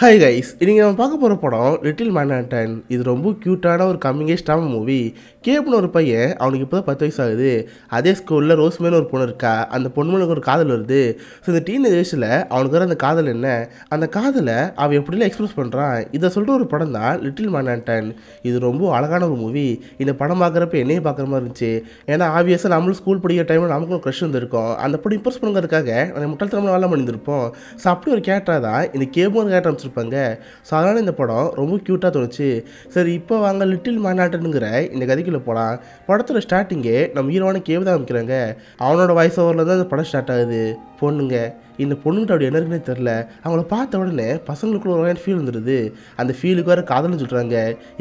Hi guys, இன்னைக்கு நம்ம பார்க்க போகிற படம் லிட்டில் மேன்ஹாட்டன். இது ரொம்ப க்யூட்டான ஒரு கம்மிங் ஏஜ் ட்ராமா மூவி. கேப்னு ஒரு பையன், அவனுக்கு இப்போ தான் 10 வயசு ஆகுது. அதே ஸ்கூலில் ரோஸ்மேன்னு ஒரு பொண்ணு இருக்கா. அந்த பொண்ணு மேலே ஒரு காதல் வருது. ஸோ இந்த டீனேஜ் வயசில் அவனுக்கு வர அந்த காதல் என்ன, அந்த காதலை அவன் எப்படிலாம் எக்ஸ்பிரஸ் பண்ணுறான், இதை சொல்கிற ஒரு படம் தான் லிட்டில் மேன்ஹாட்டன். இது ரொம்ப அழகான ஒரு மூவி. இந்த படம் பார்க்குறப்ப என்னையும் பார்க்குற மாதிரி இருந்துச்சு. ஏன்னா ஆப்வியஸாக நம்மளும் ஸ்கூல் படிக்கிற டைமில் நமக்கும் க்ரஷ் வந்துருக்கோம். அந்த படம் இம்ப்ரெஸ் பண்ணுறதுக்காக நம்ம முட்டாள்தனமாக வேலை பண்ணியிருந்திருப்போம். ஸோ அப்படி ஒரு கேரக்டராக தான் இந்த கேபும் ஒரு கேரக்டர் அமைச்சிருப்பாங்க. ஸோ அதனால் இந்த படம் ரொம்ப க்யூட்டாக தோணுச்சு. சரி, இப்போ வாங்க லிட்டில் மேன்ஹாட்டனுங்கிற இந்த கதைக்குள்ளே போகலாம். படத்தோட ஸ்டார்டிங்கே நம்ம ஹீரோவான கேப் தான் அமைக்கிறாங்க. அவனோட வாய்ஸ் ஓவரில் தான் இந்த படம் ஸ்டார்ட் ஆகுது. பொண்ணுங்க, இந்த பொண்ணுகிட்ட அப்படி என்ன இருக்குன்னே தெரில. அவங்கள பார்த்த உடனே பசங்களுக்குள்ள ஒரு வகையான ஃபீல் வந்துடுது. அந்த ஃபீலுக்கு வேறு காதல்னு சொல்கிறாங்க.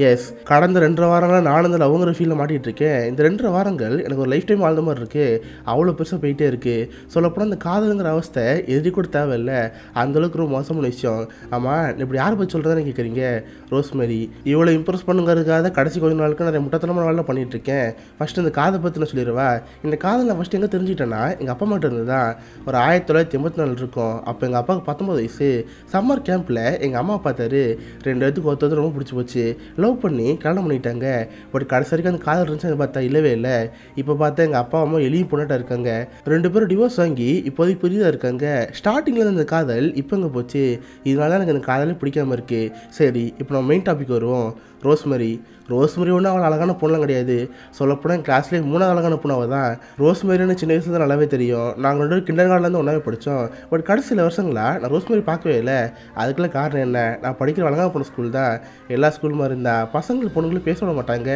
எஸ், கடந்த 2.5 வாரங்களாக நானும் அதில் அவங்கிற ஃபீலில் மாட்டிகிட்டு இருக்கேன். இந்த 2.5 வாரங்கள் எனக்கு ஒரு லைஃப் டைம் வாழ்ந்த மாதிரி இருக்குது. அவ்வளோ பெருசாக போயிட்டே இருக்குது. சொல்லப்போனால் அந்த காதலுங்கிற அவஸ்தை எழுதி கூட தேவையில்லை. அந்தளவுக்கு ரொம்ப மோசமான விஷயம். ஆமாம், இப்படி யாரை பற்றி சொல்கிறதான்னு கேட்குறீங்க? ரோஸ்மேரி. இவ்வளோ இம்ப்ரெஸ் பண்ணுங்கிறதுக்காக கடைசி கொஞ்ச நாளுக்கு நிறைய முட்டத்தனமான வேலை பண்ணிகிட்டு இருக்கேன். ஃபஸ்ட்டு இந்த காதை பற்றி நான் சொல்லிடுவா. இந்த காதல் நான் ஃபஸ்ட்டு எங்கே தெரிஞ்சுக்கிட்டேன்னா, எங்கள் அப்பா மட்டும் இருந்து தான். ஒரு 1984 இருக்கும். அப்போ எங்கள் அப்பாவுக்கு 19 வயசு. சம்மர் கேம்பில் எங்கள் அம்மா பார்த்தாரு. 2 பேத்துக்கு ஒருத்தர் ரொம்ப பிடிச்சி போச்சு. லவ் பண்ணி கல்யாணம் பண்ணிட்டாங்க. பட் கடைசி வரைக்கும் அந்த காதல் இருந்துச்சு பார்த்தா இல்லவே இல்லை. இப்போ பார்த்தா எங்கள் அப்பா அம்மா எளியும் பொண்ணாட்டாக இருக்காங்க. 2 பேரும் டிவோர்ஸ் வாங்கி இப்போதைக்கு புரியுதா இருக்காங்க. ஸ்டார்டிங்கில் இந்த காதல் இப்போ எங்கே போச்சு? இதனால தான் எனக்கு அந்த காதலே பிடிக்காமல் இருக்குது. சரி, இப்போ நம்ம மெயின் டாபிக் வருவோம். ரோஸ்மேரி ஒன்றும் அவள் அழகான பொண்ணெலாம் கிடையாது. சொல்லப்போனால் என் கிளாஸ்லேயே 3வது அழகான பொண்ணு அவள் தான். ரோஸ்மேரின்னு சின்ன வயசுல தான் நல்லாவே தெரியும். நாங்கள் 2 பேரும் கிண்டர் கார்டன்லேருந்து ஒன்றாவே படித்தோம். பட் கடைசி சில வருஷங்களாக நான் ரோஸ்மேரி பார்க்கவே இல்லை. அதுக்கெல்லாம் காரணம் என்ன? நான் படிக்கிற அழகான பொண்ணு ஸ்கூல் தான். எல்லா ஸ்கூல் மாதிரி இருந்தால் பசங்களும் பொண்ணுங்களும் பேச விட மாட்டாங்க.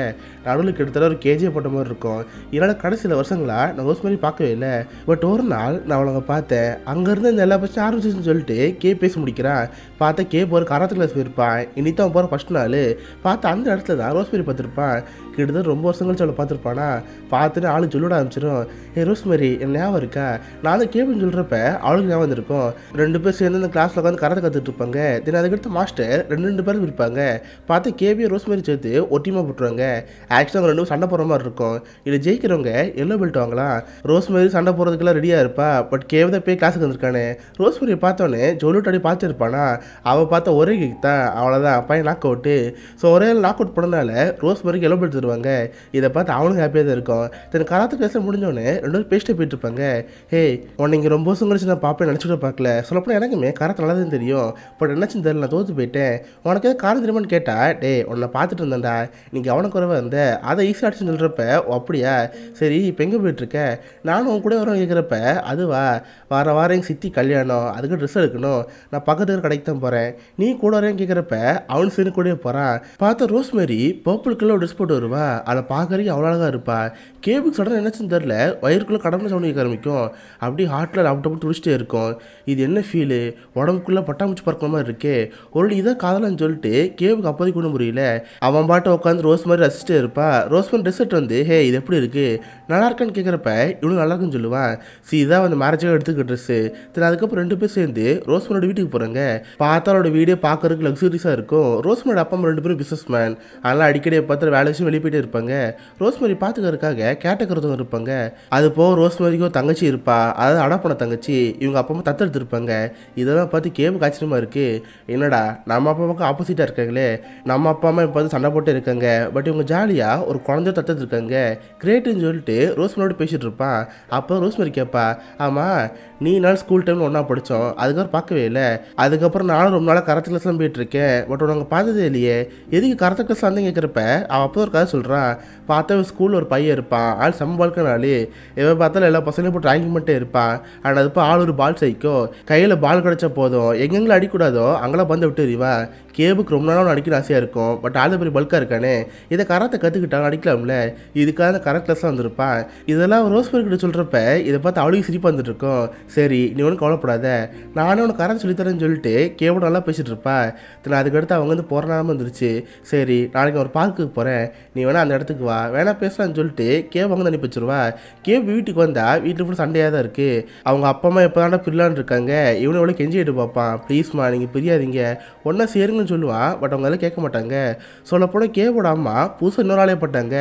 நடுவில் கிட்டத்தட்ட ஒரு கேஜியை போட்ட மாதிரி இருக்கும். இதனால் கடைசி சில வருஷங்களாக நான் ரோஸ்மேரி பார்க்கவே இல்லை. பட் ஒரு நாள் நான் அவளை பார்த்தேன். அங்கேருந்து இந்த எல்லா பிரச்சனை ஆரம்பிச்சிச்சுன்னு சொல்லிட்டு பேசி முடிக்கிறான். பார்த்தா போகிற கராத்தே கிளாஸ் போயிருப்பான். இன்னித்தான் அவன் போகிற ஃபஸ்ட் நாள். பார்த்தா அந்த இடத்துல தான் ரோஸ்மேரி பார்த்துருப்பான். கிட்டத்தட்ட ரொம்ப வருஷம் கழிச்சு அவளை பார்த்துருப்பானா. பார்த்துட்டு ஆளு சொல்லிட ஆரம்பிச்சிடும். ரோஸ்மேரி என்ன ஞாபகம் இருக்கா? நான் தான் கேப்னு சொல்கிறப்ப அவளுக்கு ஞாபகம் இருக்கும். 2 பேர் சேர்ந்து அந்த கிளாஸில் உட்காந்து கராத்தே கற்றுட்டு இருப்பாங்க. தென் அதுக்கடுத்து மாஸ்டர் 2 பேரும் இருப்பாங்க. பார்த்து கேபியும் ரோஸ்மேரி சேர்த்து ஒட்டியமாக போட்டுருவாங்க. ஆக்சுவலாக அவங்க 2 பேரும் சண்டை போடுற மாதிரி இருக்கும். இதில் ஜெயிக்கிறவங்க எல்லோ பெல்ட் வாங்கலாம். ரோஸ்மேரி சண்டை போடுறதுக்கெல்லாம் ரெடியாக இருப்பா. பட் கேப் தான் கிளாஸுக்கு வந்திருக்கானே. ரோஸ்மேரியை பார்த்தோன்னே ஜொல்லுட்டு அடி பார்த்து இருப்பானா. அவள் பார்த்தா ஒரே கிக் தான். அவ்வளோதான், பையன் நாக் அவுட்டு. ஸோ ஒரே நாக் அவுட் பண்ணனால ரோஸ்மேரிக்கு எல்லோ பெல்ட் தருவாங்க. இதை பார்த்து அவனுக்கு ஹாப்பியாக தான் இருக்கும். தென் கராத்தே கிளாஸில் முடிஞ்சோடனே 2 பேரும் பேசிட்டே போயிட்டு இருப்பாங்க. உன்னை இங்கே ரொம்ப வருஷம் கழிச்சு நான் பார்ப்பேன் நினச்சிட்டு பார்க்கல. சொல்லப்போனால் எனக்குமே கராத்தே நல்லா தான் தெரியும். பட் என்னாச்சுன்னு தெரியல, நான் தோற்று போயிட்டேன். உனக்கு எதாவது காரணம் தெரியுமான்னு கேட்டா, உன்னை பார்த்துட்டு இருந்தேன்டா, நீ கவனக்குறைவாக இருந்த, அதை ஈஸியாக அடிச்சுன்னு சொல்கிறப்ப அப்படியா, சரி இப்போ எங்கே போயிட்டுருக்க? நானும் உன் கூட வரவன் கேட்குறப்ப, அதுவா, வாரம் எங்கள் சித்தி கல்யாணம், அதுக்கு ட்ரெஸ் எடுக்கணும், நான் பக்கத்து கடைக்கு தான் போகிறேன், நீ கூட வரேன்னு கேட்குறப்ப அவனு சரி கூட போகிறான். பார்த்தா ரோஸ்மேரி பர்பிள் கலர் ட்ரெஸ் போட்டு வருவா. அதை பார்க்கறதுக்கு அவ்வளோ அழகாக இருப்பா. கேபுக்கு சடனாக என்னச்சுன்னு தெரில, வயிறுக்குள்ளே கடமை சவுண்ட் கேட்க ஆரம்பிக்கும். அப்படியே ஹார்ட்டில் லாப்டாப் துடிச்சிட்டே இருக்கும். இது என்ன ஃபீலு? உடம்புக்குள்ளே பட்டாம்பூச்சி பறக்கிற மாதிரி இருக்கே. ஒரு இதை காதலான்னு சொல்லிட்டு கேபுக்கு அப்போதைக்கு ஒன்றும் புரியல. அவன் பாட்டை உட்காந்து ரோஸ்மேரி ரசிச்சிட்டே இருப்பா. ரோஸ்மேரி ட்ரெஸ் எடுத்து வந்து, இது எப்படி இருக்குது, நல்லா இருக்கான்னு கேட்குறப்ப இவனும் நல்லா இருக்குன்னு சொல்லுவான். இதான் வந்து மேரேஜாக எடுத்துக்க ட்ரெஸ்ஸு. சரி, அதுக்கப்புறம் 2 பேர் சேர்ந்து ரோஸ்மேரியோட வீட்டுக்கு போகிறாங்க. பார்த்தா அவரோட வீடியோ பார்க்கறதுக்கு லக்ஸூரியஸாக இருக்கும். ரோஸ்மேரியோட அப்பா அம்மா 2 பேரும் பிஸ்னஸ் மேன். அதனால் அடிக்கடி பார்த்து வேலை விஷயம் வெளியே போயிட்டே இருப்பாங்க. ரோஸ்மேரி பார்த்துக்கிறதுக்காக கேட்டக்கிறதும் இருப்பாங்க. அது போக ரோஸ்மேரிக்கும் தங்கச்சி இருப்பா, அதாவது அடாப்பன தங்கச்சி. இவங்க அப்பா அம்மா தத்தெடுத்துருப்பாங்க. இதெல்லாம் பார்த்து கேபுக்கு ஆச்சரியமாக இருக்குது. என்னடா நம்ம அப்பா அம்மாவுக்கு ஆப்போசிட்டாக இருக்காங்களே. நம்ம அப்பா அம்மா இப்போ வந்து சண்டை போட்டு இருக்காங்க. பட் இவங்க ஜாலியாக ஒரு குழந்தைய தத்தெடுத்துருக்காங்க. கிரேட்டுன்னு சொல்லிட்டு ரோஸ்மேரியோட பேசிகிட்டு இருப்பான். அப்போ ரோஸ்மேரி கேட்பா, ஆமாம் நீ நாள் ஸ்கூல் டைமில் ஒன்றா படித்தோம், அதுக்கப்புறம் பார்க்கவே இல்லை. அதுக்கப்புறம் நானும் ரொம்ப நாளாக கராத்தே கிளாஸ்லாம் போயிட்டுருக்கேன். பட் உனக்கு பார்த்ததே இல்லையே, எதுக்கு கராத்தே கிளாஸ் வந்து கேட்குறப்ப அவள் அப்போ ஒரு கதை சொல்கிறான். பார்த்தா ஸ்கூலில் ஒரு பையன் இருப்பான். ஆள் சம்பாளுக்கான ஆள். எவன் பார்த்தாலும் எல்லா பசங்களையும் போட்டு ட்ராயிங் பண்ணிட்டே இருப்பான். ஆனால் அதுப்போ ஆள் ஒரு பால் சைக்கோ. கையில் பால் கிடச்சா போதும், எங்கெங்கே அடிக்கூடாதோ அங்கெல்லாம் பந்து விட்டு எறிவான். கேபுக்கு ரொம்ப நாளும் அடிக்கிற ஆசையாக இருக்கும். பட் ஆள் பெரிய பல்காக இருக்கானே, இதை கராத்தை கற்றுக்கிட்டாலும் அடிக்கலாம்ல. இதுக்காக அந்த கராத்தே கிளாஸ்லாம் வந்திருப்பான். இதெல்லாம் ரோஸ்மேரி கிட்ட சொல்கிறப்ப இதை பார்த்து அவளுக்கு சிரிப்பாக வந்துட்டு இருக்கும். சரி, நீ ஒன்றும் கவலைப்படாத, நானும் உனக்கு கராத்தே சொல்லித்தரேன்னு சொல்லிட்டு கேபோட நல்லா பேசிகிட்டு இருப்பா. அதுக்கடுத்து அவங்க வந்து போகிற நேரமாக வந்துருச்சு. சரி, நாளைக்கு ஒரு பார்க்குக்கு போகிறேன், நீ வேணா அந்த இடத்துக்கு வா, வேணா பேசலான்னு சொல்லிட்டு கேப் அங்கே அனுப்பி வச்சிருவா. கேப் வீட்டுக்கு வந்தா வீட்டில் ஃபுல் சண்டையாக தான் இருக்குது. அவங்க அப்பா அம்மா எப்போ தாண்டா பிரிலான்னு இருக்காங்க. இவனை எவ்வளோ கெஞ்சிட்டு பார்ப்பான், ப்ளீஸ்மா நீங்கள் பிரியாதீங்க, ஒன்றா சேருங்கன்னு சொல்லுவான். பட் அவங்க எல்லாம் கேட்க மாட்டாங்க. சொல்லப்போனால் கேபோட அம்மா புதுசாக இன்னொரு ஆளே பட்டாங்க.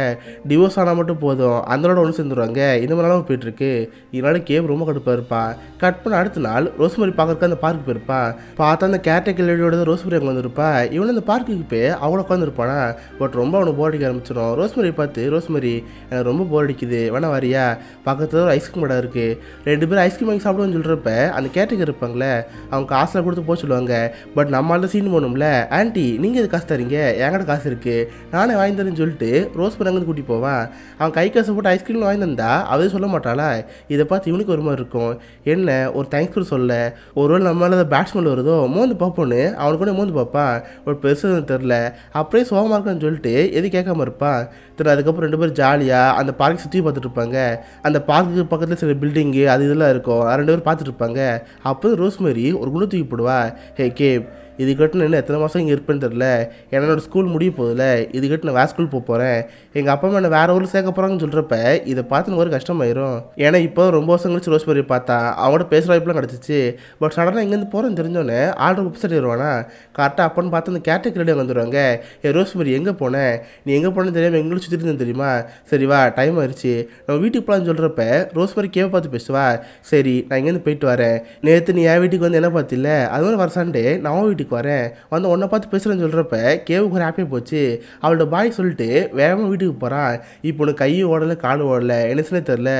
டிவோர்ஸ் ஆனால் மட்டும் போதும், அந்தனோட ஒன்று சேர்ந்துருவாங்க. இந்த மாதிரிலாம் போயிட்டுருக்கு. இதனால கேப் ரொம்ப கடுப்பாக இருப்பான். கட் பண்ண அடுத்த நாள் ரோஸ்மரி பார்க்கறதுக்கு அந்த பார்க்கு போயிருப்பான். பார்த்தா அந்த கேரக்டர் லேடியோட ரோஸ்மரி அங்கே வந்திருப்பா. இவன் அந்த பார்க்குக்கு போய் அவனை உட்காந்துருப்பானா. பட் ரொம்ப அவனுக்கு போர் அடிக்க ஆரம்பிச்சிடும். ரோஸ்மரி பார்த்து, ரோஸ்மரி எனக்கு ரொம்ப போர் அடிக்குது, வேணா வரியா, பக்கத்தில் ஒரு ஐஸ்கிரீம் கடை இருக்குது, 2 பேரும் ஐஸ்கிரீம் வாங்கி சாப்பிடுவோன்னு சொல்கிறப்ப அந்த கேரக்டர் இருப்பாங்களே அவங்க காசில் கொடுத்து போக சொல்லுவாங்க. பட் நம்மளால சீன் போகணும்ல, ஆன்ட்டி நீங்கள் எது காசு தரீங்க, என்கிட்ட காசு இருக்குது நானே வாங்கி தரேன்னு சொல்லிட்டு ரோஸ்மரி அங்கே கூட்டி போவான். அவன் கை காசு போட்டு ஐஸ்கிரீம் வாங்கி தந்தா அவரே சொல்ல மாட்டாளா. இதை பார்த்து இவனுக்கு ஒரு மாதிரி இருக்கும். என்ன ஒரு தேங்க்ஸ் கூட சொல்ல, ஒருவேளை நம்மளால பேட்ஸ்மேன் வருதோ மோந்து பார்ப்போன்னு அவனுக்கு கூட மோந்து பார்ப்பான். பட் பெருசு தெரில, அப்படியே சோகமாக இருக்குன்னு சொல்லிட்டு எது கேட்காம இருப்பான். சரி அதுக்கப்புறம் 2 பேரும் ஜாலியாக அந்த பார்க் சுற்றி பார்த்துட்டு இருப்பாங்க. அந்த பார்க்குக்கு பக்கத்தில் சில பில்டிங்கு அது இதெல்லாம் இருக்கும், 2 பேரும் பார்த்துட்டு இருப்பாங்க. அப்போ ரோஸ்மரி ஒரு குண்டு தூக்கி போடுவா. ஹே கேப், இது கட்டு இன்னும் எத்தனை மாதம் இங்கே இருப்பேன்னு தெரில, என்னோட ஸ்கூல் முடிய போதில்ல, இது கட்டு நான் வேறு ஸ்கூல் போகிறேன், எங்கள் அப்பா அம்மா என்ன வேறு ஊரில் சேர்க்க போகிறாங்கன்னு சொல்கிறப்ப இதை பார்த்து எனக்கு ஒரு கஷ்டமாயிரும். ஏன்னா இப்போ ரொம்ப வருஷம் கழிச்சு ரோஸ்மரி பார்த்தா அவங்கள்ட்ட பேசுகிற வாய்ப்புலாம் கிடச்சிச்சு. பட் சடனாக இங்கேருந்து போகிறேன்னு தெரிஞ்சோன்னே ஆர்டர் வெப்சைட் வருவானா. கரெக்டாக அப்போன்னு பார்த்து அந்த கேரக்டர் ரெடியாக வந்துடுவாங்க. ஏ ரோஸ்மரி எங்கே போனேன், நீ எங்கே போனேன்னு தெரியாமல் எங்களுக்கு சுற்றிட்டு இருந்தேன் தெரியுமா, சரி வா டைம் ஆயிடுச்சு நம்ம வீட்டுக்கு போகலான்னு சொல்கிறப்ப ரோஸ்மரி கேவை பார்த்து பேசுவா. சரி நான் இங்கேருந்து போயிட்டு வரேன், நேற்று நீ என் வீட்டுக்கு வந்து என்ன பார்த்தில்ல, அது மாதிரி வர சண்டே நான் வீட்டுக்கு வரேன் வந்து உன்னை பார்த்து பேசுகிறேன்னு சொல்கிறப்ப கேவுக்கு ஒரு ஹாப்பியாக போச்சு. அவளோட பாய் சொல்லிட்டு வேகமாக வீட்டுக்கு போகிறான். இப்போ உனக்கு கையும் ஓடலை காலும் ஓடலை என்னச்சுனே தெரில.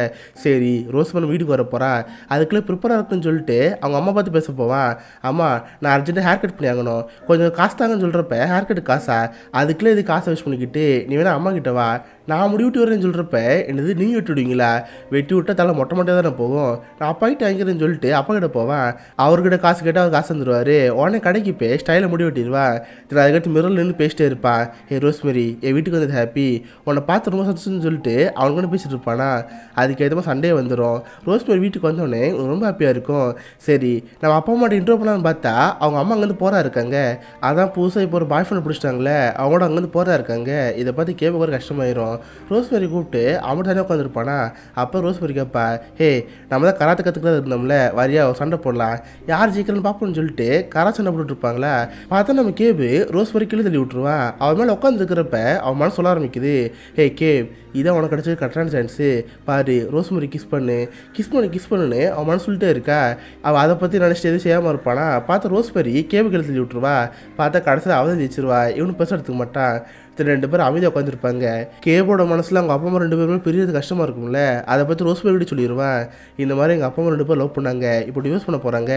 சரி ரோஸ்மரி வீட்டுக்கு வர போகிறா, அதுக்குள்ளே ப்ரிப்பராக இருக்குன்னு சொல்லிட்டு அவங்க அம்மா பார்த்து பேச போவான். அம்மா நான் அர்ஜென்ட்டாக ஹேர் கட் பண்ணி ஆகணும், கொஞ்சம் காசு தாங்கன்னு சொல்கிறப்ப ஹேர் கட்டு காசா, அதுக்குள்ளே இது காசை விஷ் பண்ணிக்கிட்டு நீ வேணா அம்மா கிட்ட வா, நான் முடி விட்டு வரேன்னு சொல்கிறப்ப என்னது நீங்கள் விட்டு விடுவீங்களா, வெட்டி விட்டால் தலை மொட்டை மொட்டையாக தானே போகும், நான் அப்பா கிட்ட வாங்கிறேன்னு சொல்லிட்டு அப்பா கிட்ட போவேன். அவர்கிட்ட காசு கேட்டால் அவர் காசு வந்துடுவார். உடனே கடைக்கு போய் ஸ்டைலில் முடி வெட்டிடுவான். சரி அதுக்கடுத்து மிரரில் நின்று பேசிட்டே இருப்பான். ஏ ரோஸ்மரி என் வீட்டுக்கு வந்தது ஹாப்பி, உன்னை பார்த்து ரொம்ப சந்தோஷம்னு சொல்லிட்டு அவனுக்கு கூட பேசிட்டு இருப்பானா. அதுக்கு ஏற்ற மாதிரி சண்டே வந்துடும். ரோஸ்மரி வீட்டுக்கு வந்தோடனே ரொம்ப ஹாப்பியாக இருக்கும். சரி நம்ம அப்பா அம்மாட்ட இன்ட்ரோ பண்ணலான்னு பார்த்தா அவங்க அம்மா அங்கேருந்து போகிறா இருக்காங்க. அதான் புதுசாக இப்போ ஒரு பாய் ஃப்ரெண்ட் பிடிச்சிட்டாங்களே அவங்களோட அங்கேருந்து போகிறா இருக்காங்க. இதை பார்த்து கேட்க ஒரு கஷ்டமாயிரும். ரோஸ்மரி கூப்பிட்டு அவன் தானே உட்காந்துருப்பானா. அப்போ ரோஸ்மரி கேட்பா, ஹே நம்ம தான் கராத்தை கற்றுக்கிறதா இருந்தோம்ல, வரியா சண்டை போடலாம், யார் ஜெயிக்கலன்னு பார்ப்போம்னு சொல்லிட்டு கரா சண்டை போட்டுட்டு இருப்பாங்களா. பார்த்தா நம்ம கேபு ரோஸ்மரி கீழே தள்ளி விட்டுருவான். அவன் மேலே உட்காந்துருக்கிறப்ப அவன் மனசு சொல்ல ஆரம்பிக்குது, ஹே கேப் இதான் உனக்கு கிடச்சது கரெக்டான சான்ஸு, பாரு ரோஸ்மரி கிஸ் பண்ணுன்னு அவன் மனசு சொல்லிட்டே இருக்கா. அவள் அதை பற்றி நினச்சிட்டு எதுவும் செய்யாமல் இருப்பானா. பார்த்தா ரோஸ்மரி கேபு கீழே தள்ளி விட்டுருவா. பார்த்தா கடைசியில் அவள் ஜெயிச்சிருவா. இவனு பெருசாக எடுத்துக்க மாட்டான். 2 பேரும் அமைதியாக உட்காந்துருப்பாங்க. கேபோட மனசில் அவங்க அப்பா அம்மா 2 பேருமே பிரியறது கஷ்டமாக இருக்கும்ல, அதை பற்றி ரோஸ்மரி கிட்ட சொல்லிடுவான். இந்த மாதிரி எங்கள் அப்பா அம்மா 2 பேரும் லவ் பண்ணாங்க, இப்போ டிவோர்ஸ் பண்ண போகிறாங்க,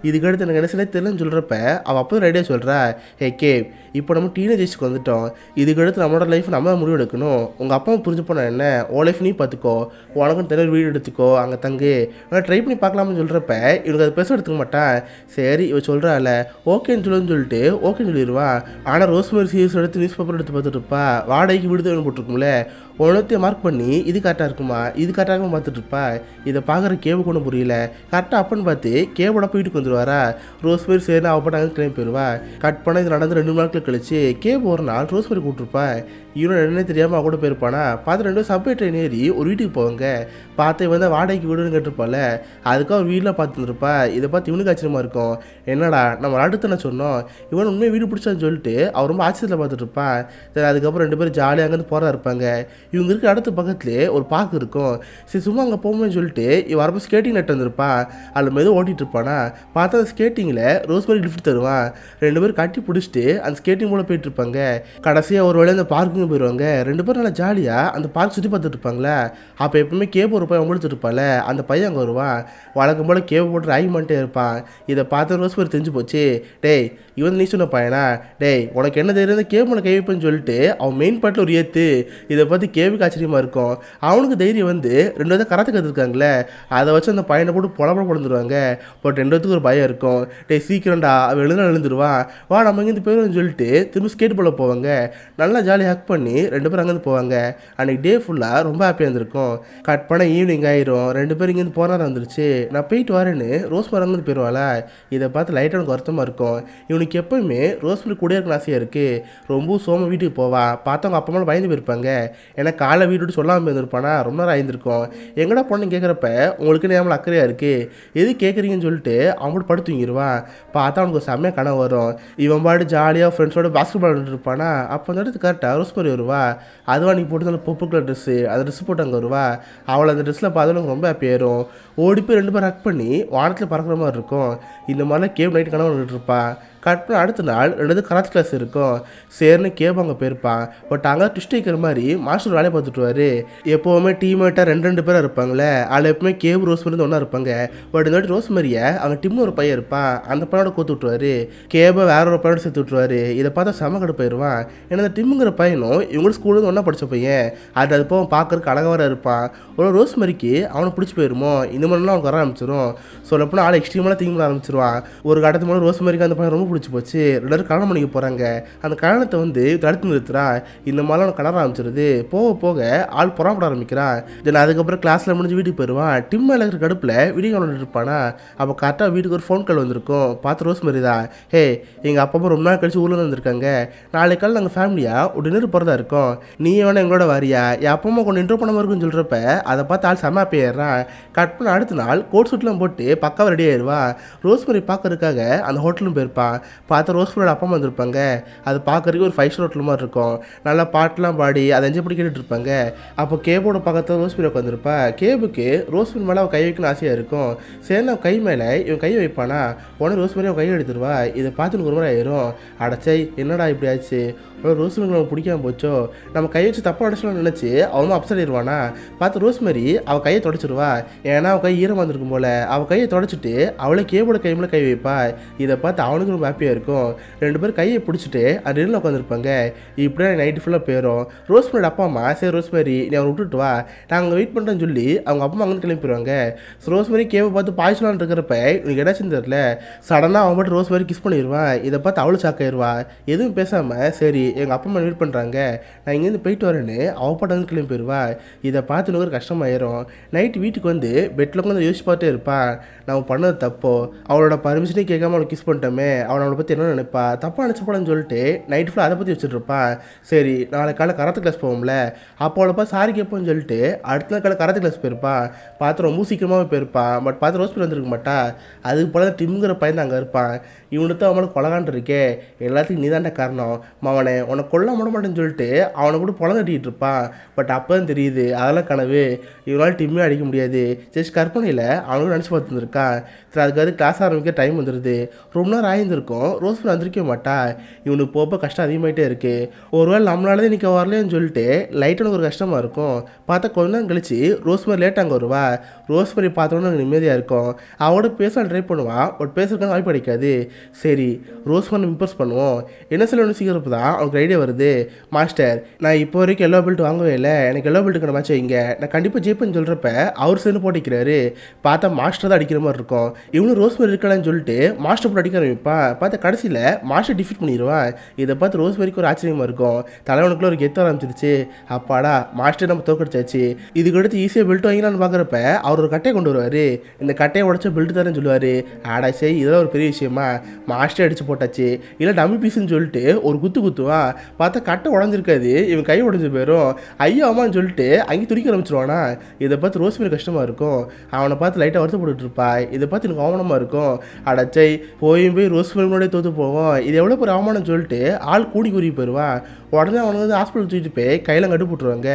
இதுக்கடுத்து எனக்கு என்ன தெரியலன்னு சொல்கிறப்ப அவள் அப்போ ரெடியாக சொல்கிறா. ஹே கேப் இப்போ நம்ம டீனேஜ் ஏஜ்க்கு வந்துட்டோம், இதுக்கடுத்து நம்மளோட லைஃப் நம்ம முடிவு எடுக்கணும், உங்கள் அப்பா அம்மா புரிஞ்சு போனால் என்ன, ஓ லைஃப் நீ பார்த்துக்கோ, உனக்கும் தனியாக வீடு எடுத்துக்கோ, அங்கே தங்கு, ஆனால் ட்ரை பண்ணி பார்க்கலாம்னு சொல்கிறப்ப இவனுக்கு அது பெருசாக எடுத்துக்க மாட்டான். சரி இவ சொல்கிறாள் ஓகேன்னு சொல்லிட்டு ஓகேன்னு சொல்லிடுவான். ஆனால் ரோஸ்மரி சீரியஸ் எடுத்து நியூஸ் பேப்பர் எடுத்து பார்த்துட்டுருப்பா. வாடகைக்கு விடுதலை போட்டிருக்கும்ல, ஒன்றத்தையும் மார்க் பண்ணி இது கரெக்டாக இருக்குமா இது கரெக்டாக இருக்குமா பார்த்துட்ருப்பா. இதை பார்க்குற கேபு கொண்டு புரியல. கரெக்டாக அப்பன்னு பார்த்து கேபோட வீட்டுக்கு வந்துடுவாரா. ரோஸ்மரி சரி அவள் போட்டாங்க கிளம்பி போயிடுவா. கட் பண்ண இது நடந்து 2 நாட்கள் கழிச்சு கேபு ஒரு நாள் ரோஸ்மரி கூப்பிட்டுருப்பா. இவனும் என்னன்னே தெரியாமல் அவள் கூட போயிருப்பானா. பார்த்து 2 சப்வே ட்ரெயின் ஏறி ஒரு வீட்டுக்கு போவாங்க. பார்த்து வந்து வாடகைக்கு வீடுன்னு கேட்டிருப்பாள். அதுக்காக ஒரு வீடெலாம் பார்த்துருப்பா. இதை பார்த்து இவனுக்கு ஆச்சரியமாக இருக்கும். என்னடா நம்ம அடுத்து சொன்னோம், இவன் உண்மையை வீடு பிடிச்சான்னு சொல்லிட்டு அவர் ரொம்ப ஆச்சரியத்தில் பார்த்துட்டு இருப்பான். சரி அதுக்கப்புறம் 2 பேரும் ஜாலியாக அங்கேருந்து போகிறா இருப்பாங்க. இவங்க இருக்க அடுத்த பக்கத்துலேயே ஒரு பார்க் இருக்கும். சரி சும்மா அங்கே போகும்போது சொல்லிட்டு இவன் வரப்போ ஸ்கேட்டிங் நட்டு வந்திருப்பான். அதில் மெதுவாக ஓட்டிகிட்டு இருப்பானா. பார்த்தா அந்த ஸ்கேட்டிங்கில் ரோஸ்மரி லிஃப்ட் தருவான். 2 பேரும் கட்டி பிடிச்சிட்டு அந்த ஸ்கேட்டிங் போல போயிட்டு இருப்பாங்க. கடைசியாக ஒரு வேளை அந்த பார்க்குங்க போயிடுவாங்க. 2 பேரும் நல்லா ஜாலியாக அந்த பார்க் சுற்றி பார்த்துட்டு இருப்பாங்களே. அப்போ எப்பவுமே கேப் ஒரு பையன் முடிச்சுட்டு இருப்பாள். அந்த பையன் அங்கே வருவான். வழக்கம் போல் கேப் போட்டு ராய் பண்ணிட்டே இருப்பான். இதை பார்த்து ரோஸ்மரி தெரிஞ்சு போச்சு. டேய் இவன் நீ சொன்ன பையனா, டேய் உனக்கு என்ன தெரியாது கேப் பண்ண கை வைப்பேன்னு சொல்லிட்டு அவன் மெயின் பாட்டில் ஒரு ஏற்று. இதை பார்த்து கேவுக்கு ஆச்சரியமாக இருக்கும். அவனுக்கு தைரியம் வந்து 2 பேரும் கராத்தே கற்றுருக்காங்களே, அதை வச்சு அந்த பையனை போட்டு பொலப்பட பொழந்துருவாங்க. பட் 2 பேத்துக்கு ஒரு பயம் இருக்கும். டேய் சீக்கிரம்டா, அவன் எழுந்துருவான், வா நம்ம இங்கேருந்து போயிடுவோம்னு சொல்லிட்டு திரும்ப ஸ்கேட் போல போவாங்க. நல்லா ஜாலியாக ஹக் பண்ணி 2 பேரும் அங்கேருந்து போவாங்க. அன்றைக்கி டே ஃபுல்லாக ரொம்ப ஹாப்பியாக இருந்திருக்கும். கட் பண்ண ஈவினிங் ஆயிரும். 2 பேரும் இங்கேருந்து போகிற நேரம் வந்துருச்சு. நான் போயிட்டு வரேன்னு ரோஸ்மரி அங்கேருந்து போயிடுவாளா. இதை பார்த்து லைட்டாக எனக்கு வருத்தமாக இருக்கும். இவனுக்கு எப்போயுமே ரோஸ்மரி கூட இருக்கணும் ஆசையாக இருக்குது. ரொம்ப சோம வீட்டுக்கு போவா. பார்த்தவங்க அப்பா மேலே பயந்து போயிருப்பாங்க. ஏன்னா காலை வீட்டு விட்டு சொல்லாமல் போயிருப்பானா, ரொம்ப நேரம் ஆயிருந்திருக்கும். எங்கடா பொண்ணு கேட்குறப்ப உங்களுக்கு நேரம் அக்கறையாக இருக்குது, எது கேட்குறீங்கன்னு சொல்லிட்டு அவன் படுத்து தூங்கிடுவான். பார்த்தா அவனுக்கு ஒரு செம்மையாக கனவு வரும். இவன் பாட்டு ஜாலியாக ஃப்ரெண்ட்ஸோட பாஸ்கெட் பால் இருப்பானா. அப்போ அந்த இடத்துக்கு கரெக்டாக ரோஸ்மரி வருவா. அதுவா நீ போட்டு பர்பிள் கலர் ட்ரெஸ்ஸு, அந்த ட்ரெஸ் போட்டு அங்கே வருவா. அவளை அந்த ட்ரெஸ்ஸில் பார்த்தவனுக்கு ரொம்ப ஹாப்பியாயிரும். ஓடி போய் 2 பேரும் ஹக் பண்ணி வானத்தில் பறக்கிற மாதிரி இருக்கும். இந்த மாதிரிலாம் கேம் நைட்டு கனவு வந்துட்டு இருப்பான். கட் பண்ண அடுத்த நாள் 2 கராத்தே கிளாஸ் இருக்கும். சேர்னு கேப் அங்கே போயிருப்பான். பட் அங்கே ட்விஸ்ட் வைக்கிற மாதிரி மாஸ்டர் வேலையை பார்த்துட்டுவாரு. எப்போவுமே டீம்மேட்டாக 2 பேராக இருப்பாங்களே, அதில் எப்பவுமே கேப் ரோஸ்மரி ஒன்றா இருப்பாங்க. பட் இந்த வாட்டி ரோஸ்மரியை அவங்க டிம்மு ஒரு பையன் இருப்பான், அந்த பையனோட கோத்து விட்டுருவாரு. கேபை வேற ஒரு பையனோட சேர்த்து விட்டுருவாரு. இதை பார்த்தா செம கடுப்பாயிருவான். ஏன்னா அந்த டிம்முங்கிற பையனும் இவங்களோட ஸ்கூல்லேருந்து ஒன்றா படித்த பையன். அது போக பார்க்கறதுக்கு அழகாக இருப்பான். ஒரு ரோஸ்மரிக்கு அவனை பிடிச்சி போயிருமோ, இந்த மாதிரிலாம் அவனுக்கு வர ஆரம்பிச்சிடும். சொல்லப்போனால் ஆள் எக்ஸ்ட்ரீமெலாம் திங்க் பண்ண ஆரம்பிச்சிருவான். ஒரு கட்டத்து மேலே ரோஸ்மரிக்கு அந்த பையன் ரொம்ப பிடிச்சி போச்சு. 2 பேரும் கல்யாணம் பண்ணிக்க போகிறாங்க. அந்த கல்யாணத்தை வந்து தடுத்து நிறுத்துறான். இந்த மாதிரிலாம் கலர ஆரம்பிச்சிருது. போக போக ஆள் புறப்பட ஆரம்பிக்கிறான். தென் அதுக்கப்புறம் கிளாஸில் முடிஞ்சு வீட்டுக்கு போயிடுவான். டிம் மேலே இருக்கிற கடுப்பில் வீடியோ கால் இருப்பானா. அப்போ கரெக்டாக வீட்டுக்கு ஒரு ஃபோன் கால் வந்திருக்கும். பார்த்து ரோஸ்மரி தான், ஹே எங்கள் அப்பா அம்மா ரொம்ப நாள் கழிச்சு ஊரில் வந்திருக்காங்க, நாளைக்கு கால் நாங்கள் ஃபேமிலியாக ஒரு டின்னர் போகிறதா இருக்கோம், நீ வேணா எங்களோட வாரியா, என் அப்பா அம்மா கொஞ்சம் இன்ட்ரோ பண்ண இருக்குன்னு சொல்கிறப்ப அதை பார்த்து ஆள் செம்ம போயிடுறான். கட் பண்ண அடுத்த நாள் கோட் சூட்லாம் போட்டு பக்காவாக ரெடி ஆயிடுவான். ரோஸ்மரி பார்க்கறதுக்காக அந்த ஹோட்டலும் போயிருப்பான். பார்த்தா ரோஸ்மரியோட அப்பா அம்மா வந்திருப்பாங்க. அது பார்க்கறதுக்கு ஒரு 5 ஸ்டார் ஹோட்டல் மாதிரி இருக்கும். நல்லா பாட்டெலாம் பாடி அதை என்ஜாய் பண்ணி கேட்டுட்டு இருப்பாங்க. அப்போ கேபோட பக்கத்தில் ரோஸ்மரி உட்காந்துருப்பா. கேபுக்கு ரோஸ்மரி மேலே அவள் கை வைக்கணும்னு ஆசையாக இருக்கும். சரி அவன் கை மேலே இவன் கையை வைப்பானா, உடனே ரோஸ்மரி அவன் கையை எடுத்துருவா. இதை பார்த்து எனக்கு ஒரு மாதிரி ஆயிரும். அடைச்சை என்னடா இப்படி ஆச்சு, ரோஸ்மரி நமக்கு பிடிக்காம போச்சோ, நம்ம கை வச்சு தப்பாக அடைச்சலாம்னு நினச்சி அவனும் அப்செட் ஆயிடுவானா. பார்த்து ரோஸ்மரி அவள் கையை தொடச்சிருவா. ஏன்னா அவள் கை ஈரமாக இருந்திருக்கும் போல. அவள் கையை தொடச்சிட்டு அவளை கேபோட கை மேலே கை வைப்பா. இதை பார்த்து அவனுக்கு ரொம்ப ஹாப்பியாக இருக்கும். 2 பேரும் கையை பிடிச்சிட்டு அந்த நிலையில் உட்காந்துருப்பாங்க. இப்படியே நைட்டு ஃபுல்லாக போயிடும். ரோஸ்மரியோட அப்பா அம்மா, சரி ரோஸ்மரி நீ அவனை விட்டுட்டு வா, நாங்கள் வெயிட் பண்ணுறேன்னு சொல்லி அவங்க அப்பா அம்மா அங்கே கிளம்பிடுவாங்க. ரோஸ்மரி கேவை பார்த்து பாய்ச்சலான்னு இருக்கிறப்ப எனக்கு என்னாச்சுன்னு தெரியல, சடனாக அவன் மட்டும் ரோஸ்மரி கிஸ் பண்ணிடுவான். இதை பார்த்து அவளும் சாக்காயிருவா. எதுவும் பேசாமல் சரி எங்கள் அப்பா அம்மா வெயிட் பண்ணுறாங்க, நான் இங்கேருந்து போயிட்டு வரேன்னு அவள் பாட்டு வந்து கிளம்பி போயிடுவா. இதை பார்த்து எனக்கு ஒரு கஷ்டமாயிரும். நைட்டு வீட்டுக்கு வந்து பெட்டில் உட்காந்து யோசிச்சு பார்த்துட்டே இருப்பான். நம்ம பண்ணது தப்போ, அவளோட பர்மிஷனே கேட்காம அவளை கிஸ் பண்ணிட்டோமே, அவனை அவளை பற்றி என்ன நினைப்பா, தப்பாக நினச்சப்படான்னு சொல்லிட்டு நைட் ஃபுல்லாக அதை பற்றி வச்சுட்டு இருப்பான். சரி நாளை காலை கராத்தே கிளாஸ் போவோம்ல, அப்போ அவளை பார்த்து சாரி கேட்போம்னு சொல்லிட்டு அடுத்த நாள் காலை கராத்தே கிளாஸ் போயிருப்பான். பார்த்து ரொம்ப சீக்கிரமாகவே போயிருப்பான். பட் பார்த்து ரோஸ்மரி வந்துருக்க மாட்டா. அதுக்கு போல டிம்ங்கிற பையன் அங்கே இருப்பான். இவனுக்கு தான் அவனுக்கு கொலகான் இருக்கே, எல்லாத்துக்கும் நீ தாண்டா காரணம், அவனை உன்னை கொல்ல விட மாட்டேன்னு சொல்லிட்டு அவனை கூட பொலம் தட்டிகிட்டு இருப்பான். பட் அப்போ தான் தெரியுது அதெல்லாம் கனவு, இவனால் டிம்மே அடிக்க முடியாது, ஜஸ்ட் கற்பனையில் அவனுக்கு நினச்சி பார்த்துருக்கான். சரி அதுக்காவது கிளாஸ் ஆரம்பிக்க டைம் வந்துடுது. ரொம்ப நேரம் ஆயிருந்திருக்கும். ரோஸ்மரி வந்திருக்க மாட்டா. இவனுக்கு போக கஷ்டம் அதிகமாகிட்டே இருக்குது. ஒருவேளை நம்மளாலே இன்றைக்கி வரலன்னு சொல்லிட்டு லைட்டாக ஒரு கஷ்டமாக இருக்கும். பார்த்தா கொஞ்ச நேரம் கழிச்சு ரோஸ்மரி லேட்டாக அங்கே வருவா. ரோஸ்மரி பார்த்தோன்னு எனக்கு நிம்மதியாக இருக்கும். அவனோட பேச ட்ரை பண்ணுவான். பட் பேசுறதுக்கான வாய்ப்பு கிடைக்காது. சரி ரோஸ்மரி இம்ப்ரெஸ் பண்ணுவோம், என்ன சொல்லணும்னு சீக்கிரம் தான் அவனுக்கு ஐடியா வருது. மாஸ்டர் நான் இப்போ வரைக்கும் எல்லோ பெல்ட் வாங்கவே இல்லை, எனக்கு எல்லோ பெல்ட்டுக்கான மேட்ச் வைங்க, நான் கண்டிப்பாக ஜெயிப்பேன்னு சொல்கிறப்ப அவர் சேர்ந்து போட்டிக்கிறாரு. பார்த்தா மாஸ்டர் தான் அடிக்கிற மாதிரி இருக்கும். இவனும் ரோஸ்மரி இருக்கலான்னு சொல்லிட்டு மாஸ்டர் போட்டு அடிக்க ஆரம்பிப்பான். பார்த்தா கடைசியில் மாஸ்டர் டிஃபீட் பண்ணிடுவான். இதை பார்த்து ரோஸ்மரிக்கு ஒரு ஆச்சரியமாக இருக்கும். தலைவனுக்குள்ள ஒரு கெத்த ஆரம்பிச்சிருச்சு. அப்பாடா மாஸ்டர் நம்ம தோக்கடிச்சாச்சு, இதுக்கு அடுத்து ஈஸியாக பெல்ட் வாங்கினான்னு பார்க்குறப்ப அவர் ஒரு கட்டையை கொண்டு வருவார். இந்த கட்டையை உடச்சா பெல்ட் தரேன்னு சொல்லுவார். ஆடா சரி இதெல்லாம் ஒரு பெரிய விஷயமா, மாஸ்டர் அடிச்சு போட்டாச்சு, இல்லை டம்மி பீஸ்ன்னு சொல்லிட்டு ஒரு குத்துவான். பார்த்தா கட்டை உடஞ்சிருக்காது, இவன் கை உடஞ்சி போயிடும். ஐயோ அம்மான்னு சொல்லிட்டு அங்கே துடிக்க ஆரம்பிச்சிருவானா. இதை பார்த்து ரோஸ்மரி கஷ்டமாக இருக்கும். அவனை பார்த்து லைட்டாக வருத்தப்பட்டு இருப்பா. இதை பார்த்து எனக்கு அவமானமாக இருக்கும். அடச்சை போய் ரோஸ்மரி முன்னாடியே தோற்று போவோம், இது எவ்வளோ ஒரு அவமானம்னு சொல்லிட்டு ஆள் கூடி கூறி போயிடுவான். உடனே அவனை வந்து ஹாஸ்பிட்டல் தூக்கிட்டு போய் கையில் கட்டு போட்டுருவாங்க.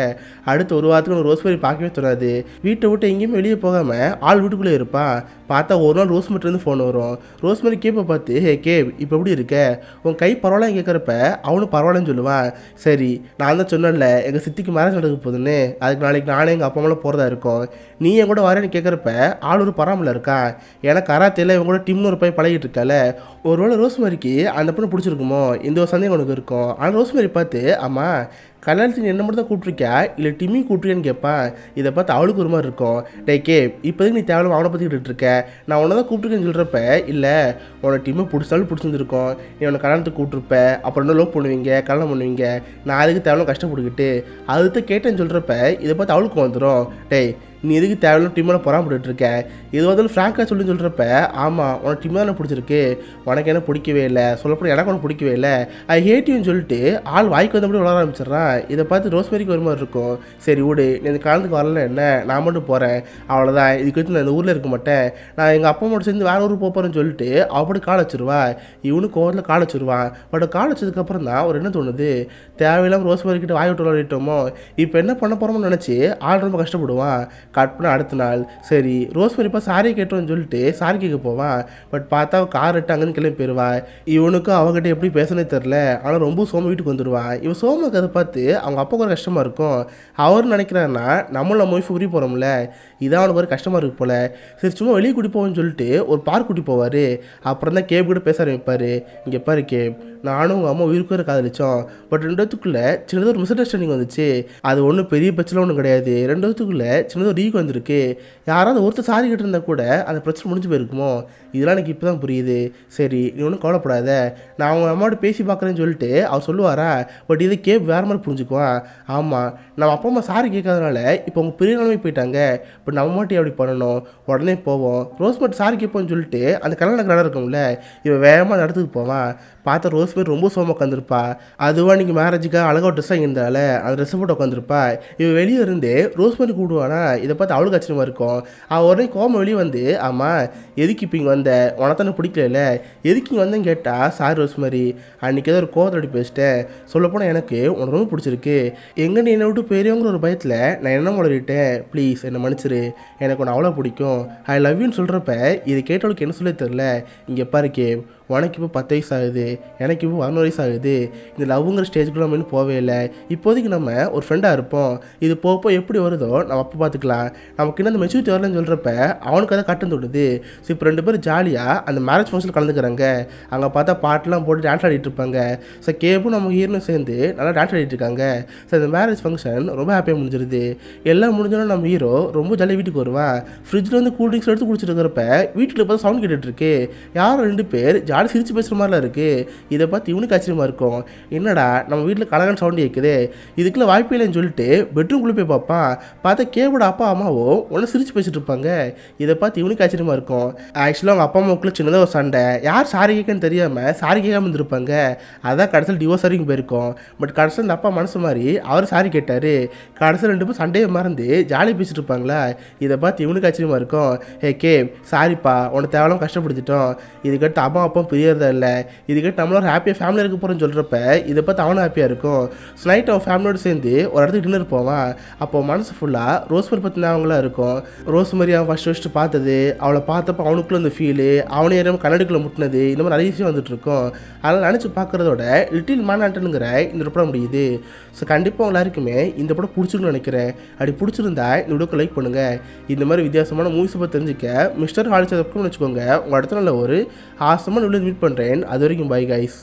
அடுத்த ஒரு வாரத்துக்கு ரோஸ்மரி பார்க்கவே தோணாது. வீட்டை விட்டு எங்கேயுமே வெளியே போகாமல் ஆள் வீட்டுக்குள்ளே இருப்பான். பார்த்தா ஒரு நாள் ரோஸ்மரிலேருந்து ஃபோன் வரும். ரோஸ்மரி கேப்பை பார்த்து ஹே கேப் இப்போ எப்படி இருக்க, உன் கை பரவாயில்லன்னு கேட்குறப்ப அவனும் பரவாயில்லன்னு சொல்லுவான். சரி நான் தான் சொன்னேன்ல எங்கள் சித்திக்கு மேரேஜ் நடக்க போகுதுன்னு, அதுக்கு நாளைக்கு நானே எங்கள் அப்பா அம்மாவில் போகிறதா இருக்கோம், நீ என் கூட வரேன்னு கேட்குறப்ப ஆள் ஒரு பராமரில் இருக்கான். ஏன்னா கராத்தேல இவங்க கூட டீம்னு ஒரு பையன் பழகிட்டு இருக்கால, ஒருவேளை ரோஸ்மரிக்கு அந்த பொண்ணு பிடிச்சிருக்குமோ இந்த ஒரு சந்தேகம் உனக்கு இருக்கும். ஆனால் ரோஸ்மரி பார்த்து அம்மா கல்யாணத்துக்கு என்ன மட்டும் தான் கூப்பிட்ருக்கியா இல்லை டிம்மி கூப்பிட்ருக்கேன்னு கேட்பான். இதை பார்த்து அவளுக்கு ஒரு மாதிரி இருக்கும். டே கே இப்போதைக்கு நீ தேவையில்லாம அவனை பற்றி இருக்க, நான் உன்னை தான் கூப்பிட்ருக்கேன்னு சொல்கிறப்ப இல்லை உன்னை டிம்மை பிடிச்சாலும் பிடிச்சிருந்துருக்கோம், நீ உன்னை கல்யாணத்துக்கு கூப்பிட்ருப்ப, அப்புறம் என்ன லோப் பண்ணுவீங்க, கல்யாணம் பண்ணுவீங்க, நான் அதுக்கு தேவையில்லாம கஷ்டப்பட்டுக்கிட்டு அதுதான் கேட்டேன்னு சொல்கிறப்ப இதை பார்த்து அவளுக்கு வந்துடும். டேய் நீ எதுக்கு தேவையில்லாம டிம்மில் பொறாமப்பட்டு இருக்க, இது வந்து ஃப்ராங்காக சொல்லி சொல்கிறப்ப ஆமாம் உனக்கு டிம்மை தானே பிடிச்சிருக்கு, உனக்கு என்ன பிடிக்கவே இல்லை, சொல்லப்போ எனக்கு ஒன்று பிடிக்கவே இல்லை, ஐ ஹேட் யூன்னு சொல்லிட்டு ஆள் வாய்க்கு வந்தபடி வளர ஆரம்பிச்சிட்றான். இதை பார்த்து ரோஸ்மேரிக்கு ஒரு மாதிரி இருக்கும். சரி விடு, நீ இந்த காலத்துக்கு வரல என்ன, நான் மட்டும் போகிறேன் அவ்வளோதான், இதுக்கு வச்சு நான் இந்த ஊரில் இருக்க மாட்டேன், நான் எங்கள் அப்பா மட்டும் சேர்ந்து வேறு ஊருக்கு போகிறேன்னு சொல்லிட்டு அப்படி கால் வச்சிருவா. இவனுக்கு கோவத்தில் கால் வச்சிருவான். பட் கால் வச்சதுக்கப்புறம் தான் ஒரு என்ன தோணுது, தேவையில்லாமல் ரோஸ்மேரிக்கிட்ட வாய் விட்டு விளையாடிட்டோமோ, இப்போ என்ன பண்ண போகிறோம்னு நினச்சி ஆள் ரொம்ப கஷ்டப்படுவான். கட் பண்ண அடுத்த நாள் சரி ரோஸ்மேரிப்பா சாரி கேட்டோன்னு சொல்லிட்டு சாரி கேட்க போவான். பட் பார்த்தா கார் எட்டு அங்கேன்னு கிளம்பி போயிடுவா. இவனுக்கும் அவகிட்ட எப்படி பேசனே தெரில, ஆனால் ரொம்ப சோம வீட்டுக்கு வந்துடுவான். இவன் சோமக்கு அதை பார்த்து அவங்க அப்பாவுக்கு ஒரு கஷ்டமாக இருக்கும். அவர் நினைக்கிறாருன்னா நம்மளும் நம்ம ஒய்ஃப் உரி போகிறோம்ல, இதான் அவனுக்கு ஒரு கஷ்டமாக இருக்கு போல். சரி சும்மா வெளியே கூட்டி போவோன்னு சொல்லிட்டு ஒரு பார்க் கூட்டி போவார். அப்புறம் தான் கேப் கூட பேச ஆரம்பிப்பார். இங்கே பாரு கேப், நானும் உங்கள் அம்மா உயிருக்கு வேறு காதலிச்சோம், பட் ரெண்டுத்துக்குள்ளே சின்னதாக ஒரு மிஸ் அண்டர்ஸ்டாண்டிங் வந்துச்சு, அது ஒன்றும் பெரிய பிரச்சனை ஒன்றும் கிடையாது, ரெண்டுத்துக்குள்ளே சின்னதாக ஒரு ஈகோ வந்திருக்கு, யாராவது ஒருத்தர் சாரி கேட்டிருந்தா கூட அந்த பிரச்சனை முடிஞ்சு போயிருக்குமோ, இதெல்லாம் எனக்கு இப்போ தான் புரியுது, சரி நீ ஒன்றும் கவலைப்படாத, நான் அவங்க அம்மாவோட பேசி பார்க்குறேன்னு சொல்லிட்டு அவர் சொல்லுவாரா. பட் இதை கேப் வேறு மாதிரி புரிஞ்சுக்குவான். ஆமாம் நம்ம அப்பா அம்மா சாரி கேட்காதனால இப்போ அவங்க பெரிய நிலைமை போயிட்டாங்க, பட் நம்ம மட்டும் எப்படி பண்ணணும், உடனே போவோம் ரோஸ்மேரி சாரி கேட்போம்னு சொல்லிட்டு அந்த கல்யாண கடை இருக்கும்ல, இவன் வேகமாக அந்த இடத்துக்கு போவான். பார்த்தா ரோஸ்மேரி ரொம்ப சோமாக உட்காந்துருப்பா. அதுவாக நீங்கள் மேரேஜுக்காக அழகாக ட்ரெஸ்ஸாக இருந்தால அந்த ட்ரெஸ்ஸை போட்டு உட்காந்துருப்பா. இவன் வெளியே இருந்து ரோஸ்மேரி கூடுவானா. இதை பார்த்து அவளுக்கு ஆச்சரியமாக இருக்கும். அவள் உடனே கோவம் வெளியே வந்து, ஆமாம் எதுக்கு இப்போ இங்கே வந்த, உனத்தானே பிடிக்கல, எதுக்கு இங்கே வந்தேன்னு கேட்டால், சாரி ரோஸ்மேரி அன்றைக்கி ஏதோ ஒரு கோவத்தோடி பேசிட்டேன், சொல்லப்போனால் எனக்கு உனக்கு ரொம்ப பிடிச்சிருக்கு, எங்கே நீ என்னை விட்டு பெரியவங்கிற ஒரு பயத்தில் நான் என்ன முளறிட்டேன், ப்ளீஸ் என்னை மன்னிச்சிரு, எனக்கு உன்னை அவ்வளோ பிடிக்கும், ஐ லவ் யூன்னு சொல்கிறப்ப இது கேட்டவளுக்கு என்ன சொல்ல தெரில. இங்கே பாரு கேப், உனக்கு இப்போ 10 வயசு ஆகுது, எனக்கு இப்போ 11 வயசு ஆகுது, இந்த லவ்ங்கிற ஸ்டேஜுக்குள்ள நம்ம இன்னும் போவே இல்லை, இப்போதைக்கு நம்ம ஒரு ஃப்ரெண்டாக இருப்போம், இது போப்போ எப்படி வருதோ நம்ம அப்போ பார்த்துக்கலாம், நமக்கு இன்னும் அந்த மெச்சூரிட்டி வரலன்னு சொல்கிறப்ப அவனுக்கு அதை கட்டம் தொடுது. ஸோ இப்போ 2 பேரும் ஜாலியாக அந்த மேரேஜ் ஃபங்க்ஷனில் கலந்துக்கிறாங்க. அங்கே பார்த்தா பாட்டெலாம் போட்டு டான்ஸ் ஆடிட்டு இருப்பாங்க. ஸோ கேப்பும் நம்ம ஹீரோனும் சேர்ந்து நல்லா டான்ஸ் ஆடிட்டு இருக்காங்க. ஸோ இந்த மேரேஜ் ஃபங்க்ஷன் ரொம்ப ஹாப்பியாக முடிஞ்சிருது. எல்லாம் முடிஞ்சோன்னா நம்ம ஹீரோ ரொம்ப ஜாலியாக வீட்டுக்கு வருவான். ஃப்ரிட்ஜில் வந்து கூல் ட்ரிங்க்ஸ் எடுத்து குடிச்சிட்டு இருக்கிறப்ப வீட்டில் பார்த்து சவுண்ட் கேட்டுட்ருக்கு. யாரும் 2 பேர் ஜாலி சிரிச்சு பேசுகிற மாதிரிலாம் இருக்குது. இதை பார்த்து இவனுக்கு ஆச்சரியமாக இருக்கும். என்னடா நம்ம வீட்டில் கலகன் சவுண்டு கேட்குது, இதுக்குள்ள வாய்ப்பு இல்லைன்னு சொல்லிட்டு பெட்ரூம்குள்ளே போய் பார்ப்பான். பார்த்தா கேவோட அப்பா அம்மாவும் ஒன்று சிரிச்சு பேசிட்டு இருப்பாங்க. இதை பார்த்து இவனுக்கு ஆச்சரியமாக இருக்கும். ஆக்சுவலாக அவங்க அப்பா அம்மாவுக்குள்ள சின்னதாக ஒரு சண்டை, யார் சாரி கேட்கன்னு தெரியாமல் சாரி கேட்காம இருந்திருப்பாங்க. அதான் கடைசியில் டிவோர்ஸ் வரைக்கும் போயிருக்கோம். பட் கடைசியில் அந்த அப்பா மனசு மாதிரி அவர் சாரி கேட்டார். கடைசியில் 2 பேரும் சண்டையை மறந்து ஜாலியாக பேசிட்டு இருப்பாங்களா. இதை பார்த்து இவனுக்கு ஆச்சரியமாக இருக்கும். ஹே கே சாரிப்பா, உன்னை தேவையில்லாம கஷ்டப்படுத்திட்டோம், இதுக்கடுத்து அம்மா அப்பா பிரியறதா இல்லை, இதுக்கடுத்து நம்மளோட ஹாப்பியாக ஃபேமிலியாக இருக்க போகிறோன்னு சொல்கிறப்ப இதை பார்த்து அவனும் ஹாப்பியாக இருக்கும். ஸோ நைட் அவன் ஃபேமிலியோடு சேர்ந்து ஒரு இடத்துக்கு டின்னர் போவான். அப்போ மனசு ஃபுல்லாக ரோஸ்மேரி பற்றின அவங்களாம் இருக்கும். ரோஸ்மேரி அவன் ஃபஸ்ட்டு பார்த்தது, அவளை பார்த்தப்போ அவனுக்குள்ள இந்த ஃபீலு, அவனே ஏறாமல் கண்ணாடிக்குள்ளே முட்டினது, இந்த மாதிரி நிறைய விஷயம் வந்துட்டு இருக்கும். அதனால் நினச்சி பார்க்குறதோட லிட்டில் மேனாண்டனுங்கிற இந்த படம் முடியுது. ஸோ கண்டிப்பாக எல்லாருக்குமே இந்த படம் பிடிச்சிருக்குன்னு நினைக்கிறேன். அப்படி பிடிச்சிருந்தா இந்த வீடியோக்கு லைக் பண்ணுங்கள். இந்த மாதிரி வித்தியாசமான மூவிஸை பற்றி தெரிஞ்சுக்க மிஸ்டர் ஹாலிச்சதுக்குன்னு வச்சுக்கோங்க. உங்கள் இடத்துல ஒரு ஆசமான வீடியோ மீட் பண்ணுறேன். அது வரைக்கும் பை கைஸ்.